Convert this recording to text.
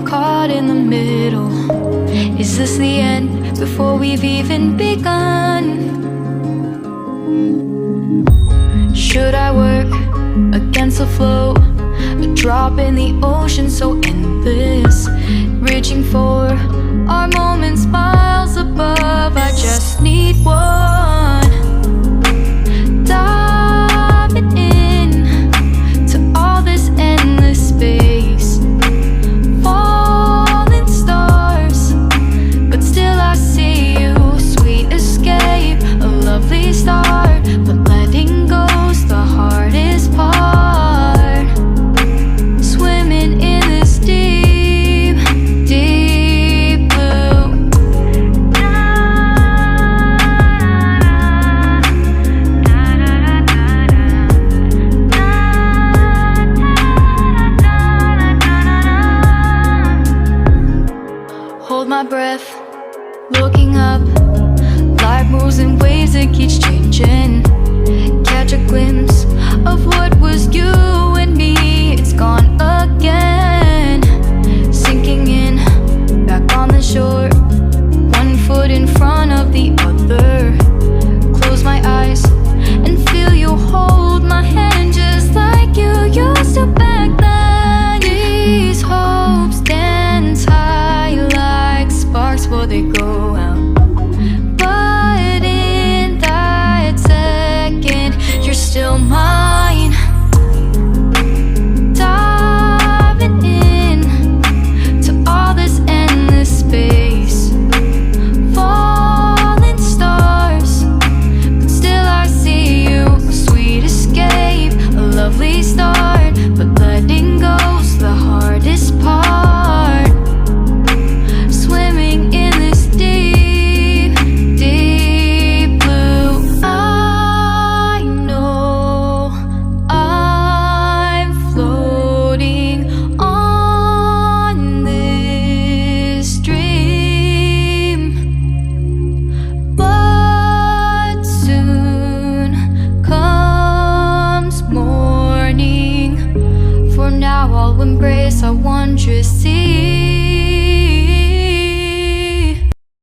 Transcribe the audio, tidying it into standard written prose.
caught in the middle. Is this the end before we've even begun? Should I work against the flow? A drop in the ocean so endless, reaching for our moments miles above. I just need one, diving in to all this endless space, falling stars, but still I see you. Sweet escape, a lovely start, but letting go's the hardest part. Swimming in this deep, deep blue. Hold my breath, looking up. Life moves in ways that keeps changing. Catch a glimpse